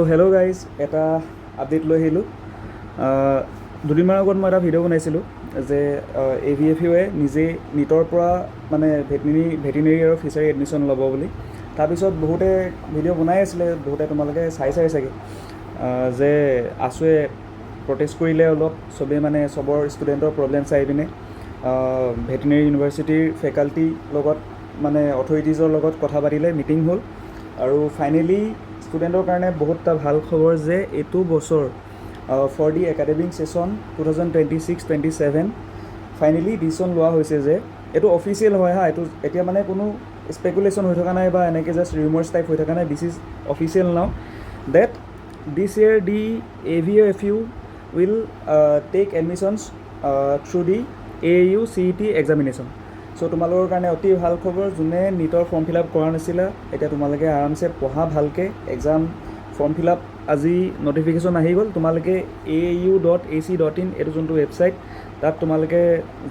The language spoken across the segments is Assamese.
হেল্ল' গাইজ, এটা আপডেট লৈ আহিলোঁ। দুদিনমানৰ আগত মই এটা ভিডিঅ' বনাইছিলোঁ যে AVFUৱে নিজেই নিটৰ পৰা মানে ভেটেনেৰি আৰু ফিচাৰী এডমিশ্যন ল'ব বুলি। তাৰপিছত বহুতে ভিডিঅ' বনাই আছিলে, বহুতে তোমালোকে চাই চাগে যে আছুৱে প্ৰটেষ্ট কৰিলে অলপ, চবেই মানে চবৰ ষ্টুডেণ্টৰ প্ৰব্লেম চাই পিনে ভেটেনেৰি ইউনিভাৰ্চিটিৰ ফেকাল্টিৰ লগত মানে অথৰিটিজৰ লগত কথা পাতিলে, মিটিং হ'ল আৰু ফাইনেলি ষ্টুডেণ্টৰ কাৰণে বহুত এটা ভাল খবৰ যে এইটো বছৰ for the academic session 2026-27 finally decision লোৱা হৈছে যে এইটো অফিচিয়েল হয় এইটো এতিয়া মানে কোনো স্পেকুলেশ্যন হৈ থকা নাই বা এনেকৈ জাষ্ট ৰিউমাৰ্ছ টাইপ হৈ থকা নাই। This is official now that this year the AVFU will take admissions through the AAU CET examination. চ' তোমালোকৰ কাৰণে অতি ভাল খবৰ। যোনে নিটৰ ফৰ্ম ফিল আপ কৰা নাছিলে, এতিয়া তোমালোকে আৰামছে পঢ়া ভালকৈ। এক্সাম ফৰ্ম ফিল আপ আজি নটিফিকেশ্যন আহি গ'ল। তোমালোকে aau.ac.in এইটো যোনটো ৱেবছাইট, তাত তোমালোকে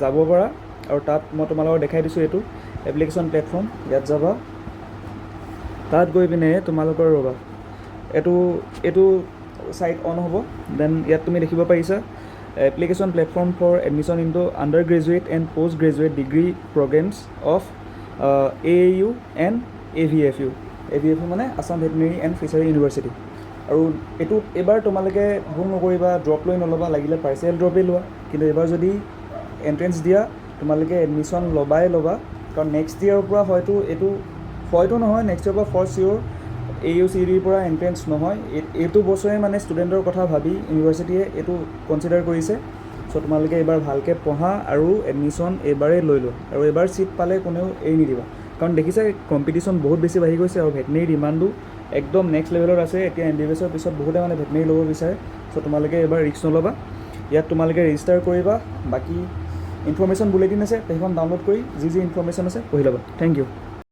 যাব পাৰা আৰু তাত মই তোমালোকক দেখাই দিছোঁ এইটো এপ্লিকেশ্যন প্লেটফৰ্ম। ইয়াত যাবা, তাত গৈ পিনে তোমালোকৰ ৰ'বা এইটো ছাইট অন হ'ব। দেন ইয়াত তুমি দেখিব পাৰিছা application platform for admission into undergraduate and postgraduate degree programmes of AAU and AVFU মানে Assam veterinary and fishery university. আৰু এইটোত এইবাৰ তোমালোকে ভুল নকৰিবা, ড্ৰপ লৈ নল'বা, লাগিলে পাৰ্চিয়েল ড্ৰপেই লোৱা, কিন্তু এইবাৰ যদি এণ্ট্ৰেঞ্চ দিয়া তোমালোকে এডমিশ্যন ল'বা। কাৰণ নেক্সট ইয়েৰৰ পৰা হয়তো নহয়, নেক্সট ইয়েৰৰ পৰা ফৰ চিয়'ৰ AAU CETৰ পৰা এণ্ট্ৰেঞ্চ নহয়। এইটো বছৰে মানে ষ্টুডেণ্টৰ কথা ভাবি ইউনিভাৰ্চিটিয়ে এইটো কনচিডাৰ কৰিছে। চ' তোমালোকে এইবাৰ ভালকৈ পঢ়া আৰু এডমিশ্যন এইবাৰেই লৈ লোৱা, আৰু এইবাৰ ছিট পালে কোনেও এৰি নিদিবা। কাৰণ দেখিছা কম্পিটিশ্যন বহুত বেছি বাঢ়ি গৈছে আৰু ভেটেনেৰি ডিমাণ্ডো একদম নেক্সট লেভেলত আছে। এতিয়া MBBSৰ পিছত বহুতে মানে ভেটেনেৰি ল'ব বিচাৰে। চ' তোমালোকে এইবাৰ ৰিস্ক নল'বা। ইয়াত তোমালোকে ৰেজিষ্টাৰ কৰিবা, বাকী ইনফৰ্মেশ্যন বুলেটিন আছে, সেইখন ডাউনলোড কৰি যি ইনফৰ্মেশ্যন আছে পঢ়ি ল'বা। Thank U.